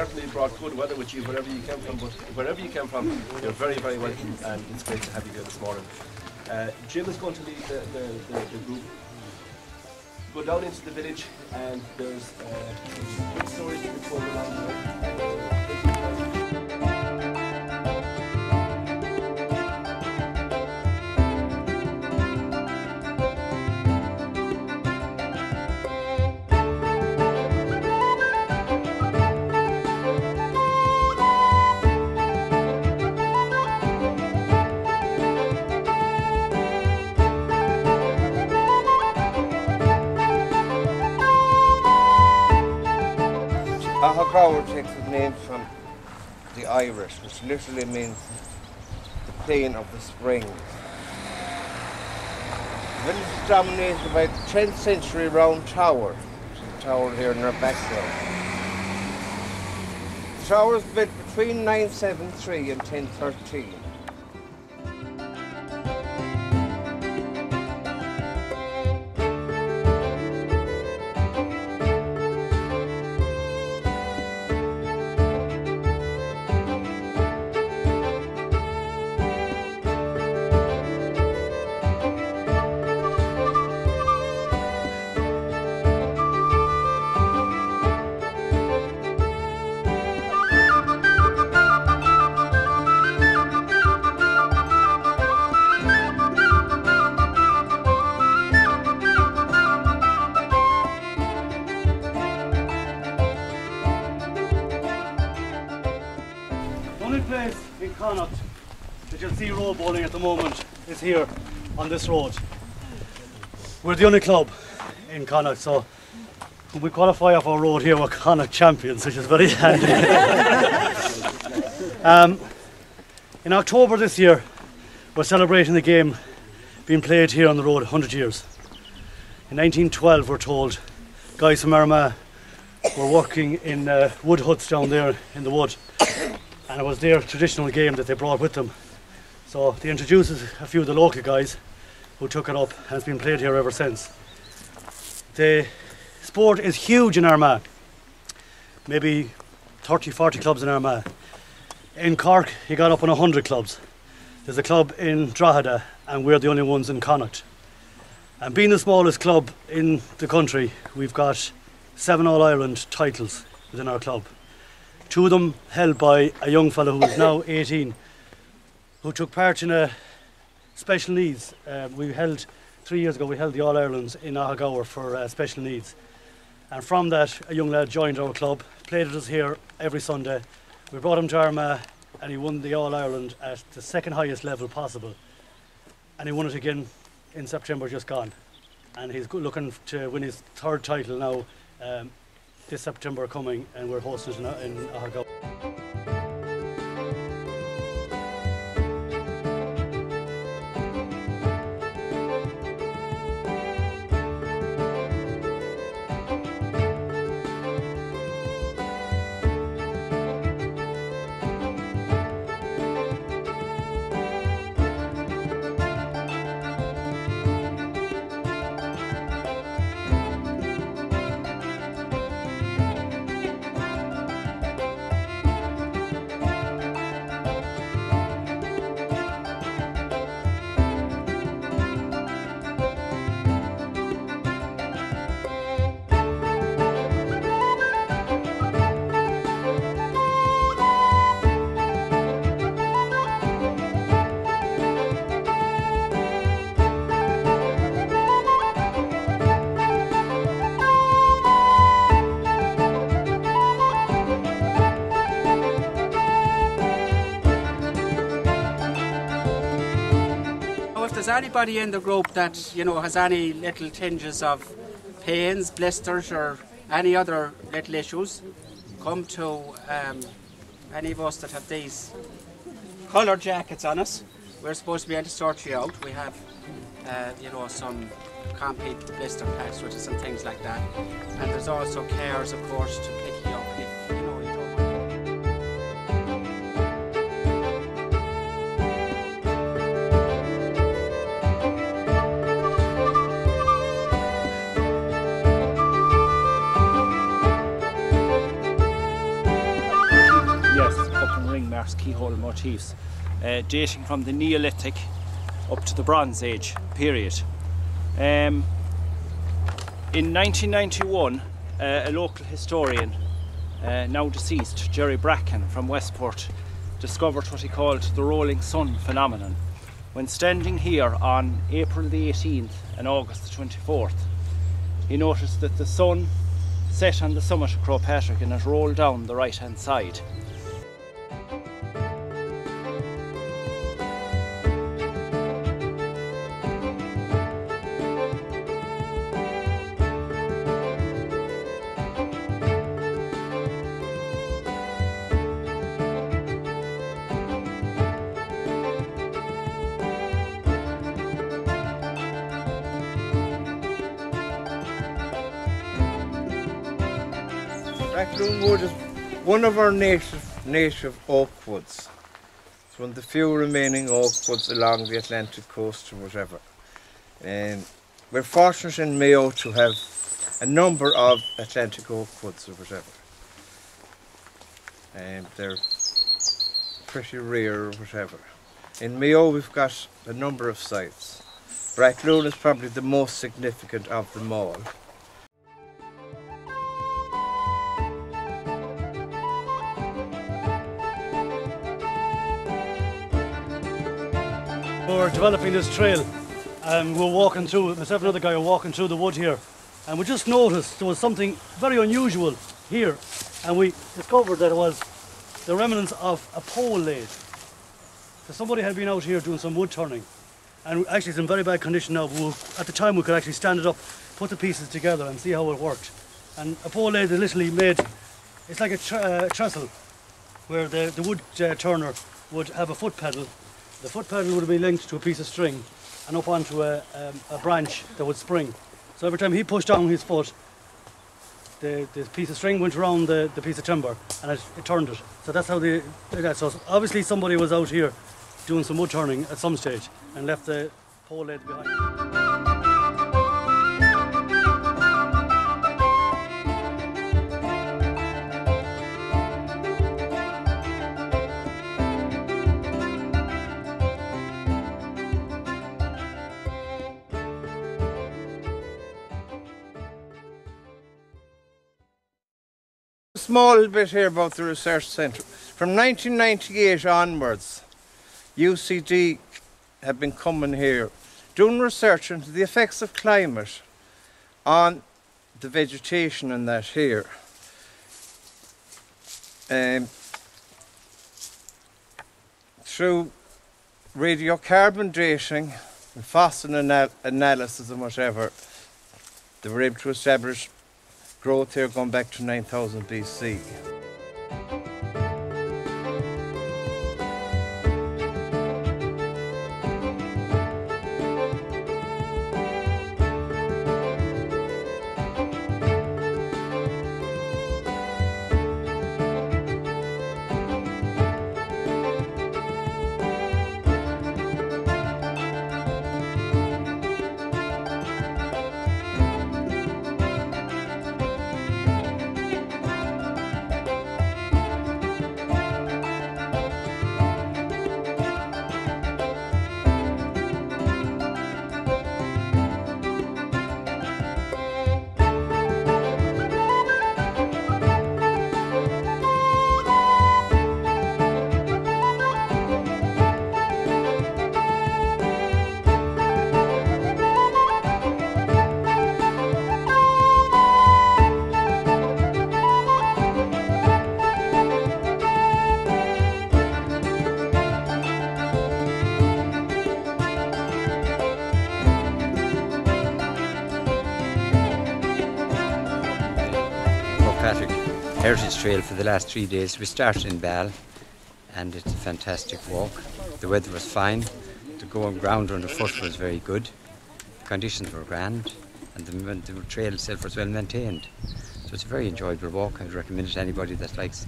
certainly brought good weather with you wherever you came from, but wherever you came from, you're very, very welcome, and it's great to have you here this morning. Jim is going to lead the group. Go down into the village, and there's some good stories to be told along the way. Aughagower takes its name from the Irish, which literally means the plain of the springs. The village is dominated by the 10th century round tower, the tower here in our background. The tower was built between 973 and 1013. In Connacht that you'll see road bowling at the moment is here on this road. We're the only club in Connacht, so when we qualify off our road here, we're Connacht champions, which is very handy. In October this year, we're celebrating the game being played here on the road 100 years. In 1912, we're told, guys from Armagh were working in wood huts down there in the wood. And it was their traditional game that they brought with them. So they introduced a few of the local guys who took it up, and it's been played here ever since. The sport is huge in Armagh. Maybe 30, 40 clubs in Armagh. In Cork, he got up on 100 clubs. There's a club in Drogheda, and we're the only ones in Connacht. And being the smallest club in the country, we've got 7 All-Ireland titles within our club. 2 of them held by a young fellow who is now 18, who took part in a special needs. 3 years ago, we held the All-Irelands in Aughagower for special needs. And from that, a young lad joined our club, played with us here every Sunday. We brought him to Armagh, and he won the All-Ireland at the second highest level possible. And he won it again in September just gone. And he's looking to win his 3rd title now this September coming, and we're hosting it in Aughagower. If there's anybody in the group that has any little tinges of pains, blisters or any other little issues, come to any of us that have these coloured jackets on us. We're supposed to be able to sort you out. We have some complete blister packs with us and things like that. And there's also carers, of course, to pick you up if you don't want. surface keyhole motifs dating from the Neolithic up to the Bronze Age period. In 1991, a local historian, now deceased, Jerry Bracken from Westport, discovered what he called the rolling sun phenomenon. When standing here on April the 18th and August the 24th, he noticed that the sun set on the summit of Croagh Patrick and it rolled down the right hand side. Rackloon wood is one of our native oak woods. It's one of the few remaining oak woods along the Atlantic coast or whatever. We're fortunate in Mayo to have a number of Atlantic oak woods or whatever. They're pretty rare or whatever. In Mayo we've got a number of sites. Rackloon is probably the most significant of them all. We're developing this trail and we're walking through, myself and another guy are walking through the wood here, and we just noticed there was something very unusual here, and we discovered that it was the remnants of a pole lathe. So somebody had been out here doing some wood turning, and actually it's in very bad condition now, but at the time we could actually stand it up, put the pieces together and see how it worked. And a pole lathe is literally made, it's like a trestle where the wood turner would have a foot pedal. The foot pedal would be linked to a piece of string and up onto a branch that would spring. So every time he pushed down his foot, the piece of string went around the piece of timber and it turned it. So that's how they did that. So obviously somebody was out here doing some wood turning at some stage and left the pole lathe behind. Small bit here about the research centre. From 1998 onwards, UCD have been coming here doing research into the effects of climate on the vegetation and that here. Through radiocarbon dating and fossil analysis and whatever, they were able to establish growth here going back to 9000 BC. Patrick Heritage Trail for the last 3 days. We started in Ball and it's a fantastic walk. The weather was fine, the ground underfoot was very good, the conditions were grand and the trail itself was well maintained. So it's a very enjoyable walk. I would recommend it to anybody that likes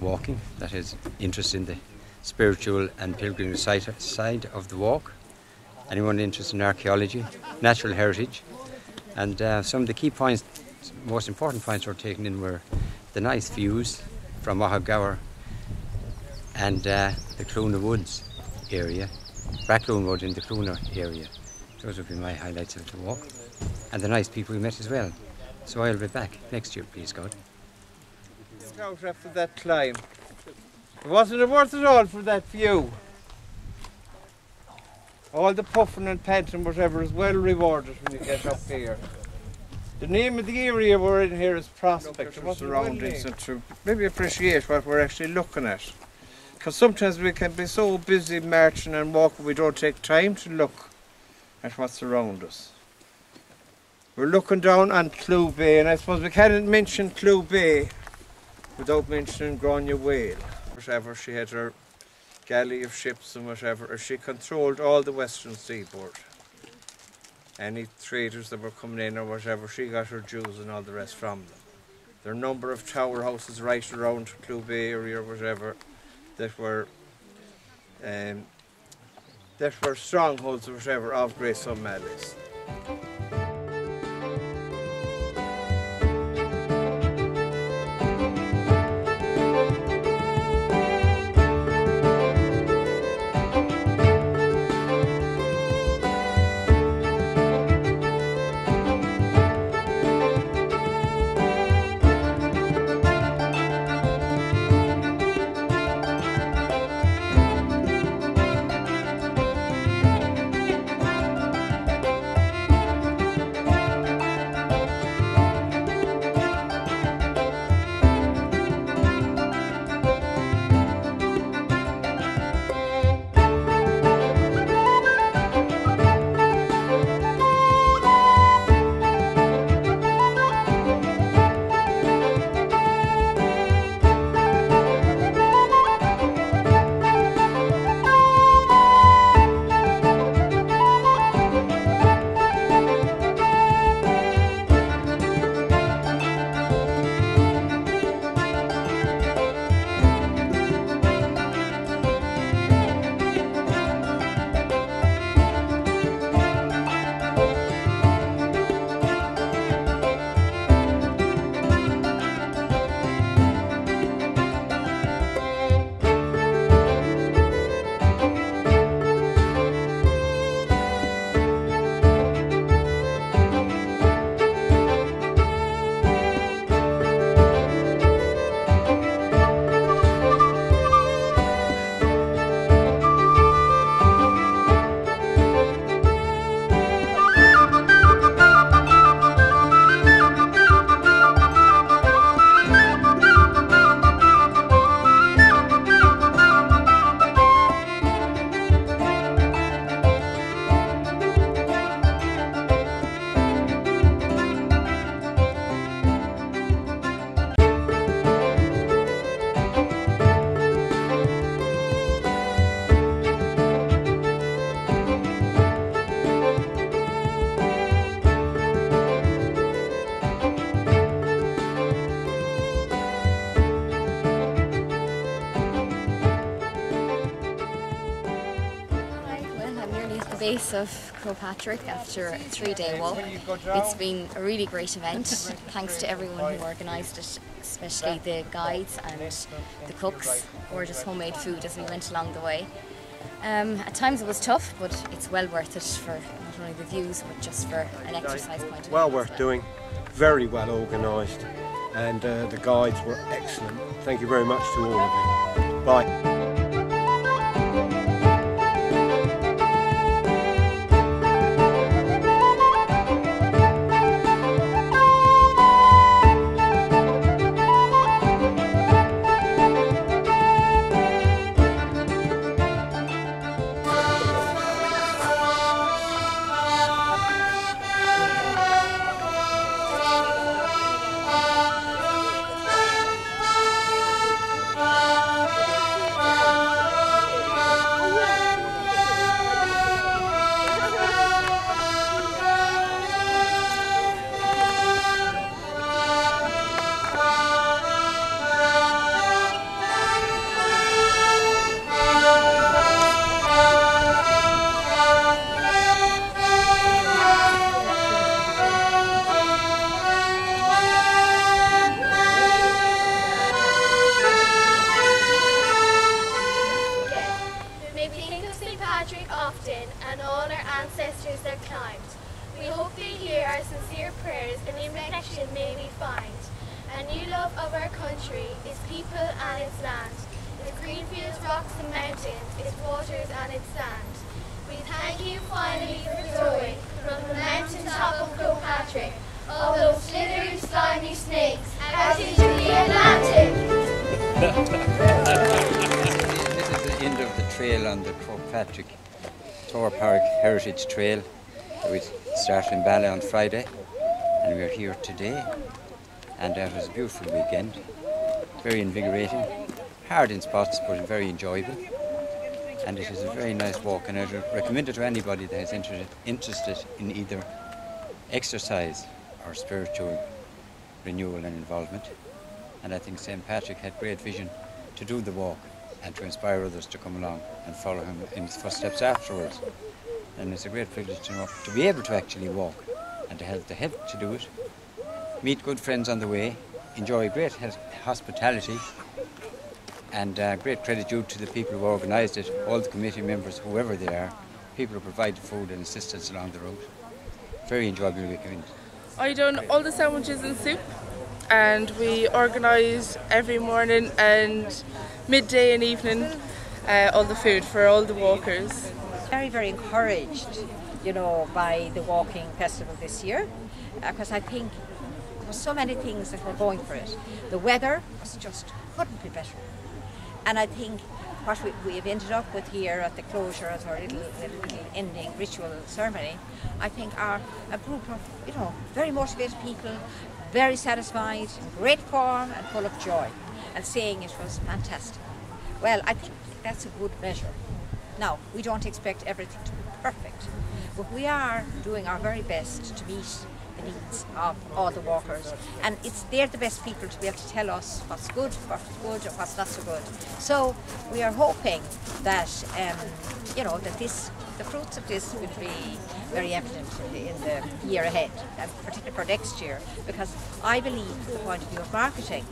walking, that has interest in the spiritual and pilgrimage side of the walk. Anyone interested in archaeology, natural heritage, and some of the key points, most important points we're taking in were the nice views from Aughagower and the Croagh Woods area, Brackloon Wood in the Croagh area. Those would be my highlights of the walk, and the nice people we met as well. So I'll be back next year, please God. Out after that climb. Wasn't it worth it all for that view? All the puffing and panting, whatever, is well rewarded when you get up here. The name of the area we're in here is Prospect of surroundings, and to maybe appreciate what we're actually looking at. Because sometimes we can be so busy marching and walking we don't take time to look at what's around us. We're looking down on Clew Bay, and I suppose we can't mention Clew Bay without mentioning Croagh Whale. Whatever, she had her galley of ships and whatever, she controlled all the western seaboard. Any traders that were coming in or whatever, she got her dues and all the rest from them. There are a number of tower houses right around Clew Bay area or whatever that were strongholds or whatever of Great Somalis. Base of Croagh Patrick after a 3-day walk. It's been a really great event. Thanks to everyone who organised it, especially the guides and the cooks. Gorgeous homemade food as we went along the way. At times it was tough, but it's well worth it for not only the views but just for an exercise point of view. Well worth doing, very well organised, and the guides were excellent. Thank you very much to all of you. Bye. and its land, its green fields, rocks and mountains, its waters and its sand. We thank you finally for throwing from the mountain top of Croagh Patrick all those slithery, slimy snakes out into the Atlantic. This is the end of the trail on the Croagh Patrick Heritage Trail. We started in Bala on Friday and we're here today, and it was a beautiful weekend, very invigorating, hard in spots but very enjoyable, and it is a very nice walk, and I recommend it to anybody that is interested in either exercise or spiritual renewal and involvement. And I think St. Patrick had great vision to do the walk and to inspire others to come along and follow him in his footsteps afterwards. And it's a great privilege to be able to actually walk and to have the help to do it, meet good friends on the way, enjoy great hospitality, and great credit due to the people who organised it, all the committee members, whoever they are, people who provide food and assistance along the road. Very enjoyable weekend. I done all the sandwiches and soup, and we organise every morning and midday and evening all the food for all the walkers. Very, very encouraged, you know, by the walking festival this year, because I think there were so many things that were going for it. The weather was just couldn't be better, and I think what we have ended up with here at the closure as our little ending ritual ceremony, I think are a group of, you know, very motivated people, very satisfied, in great form and full of joy, and saying it was fantastic. Well, I think that's a good measure. Now, we don't expect everything to be perfect, but we are doing our very best to meet the needs of all the walkers, and they're the best people to be able to tell us what's good and what's not so good. So we are hoping that you know, that the fruits of this will be very evident in the year ahead, and particularly for next year, because I believe from the point of view of marketing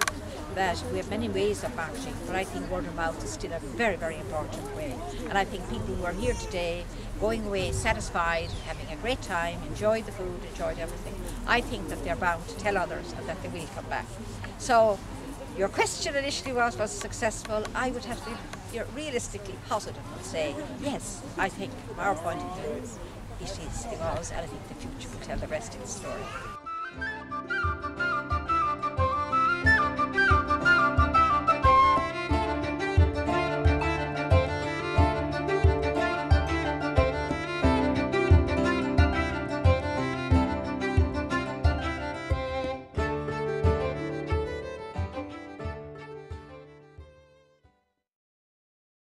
that we have many ways of marketing, but I think word of mouth is still a very, very important way. And I think people who are here today, going away satisfied, having a great time, enjoyed the food, enjoyed everything, I think that they're bound to tell others and that they will come back. So your question initially was it successful? I would have to be realistically positive and say, yes, I think from our point of view, it was, and I think the future will tell the rest of the story.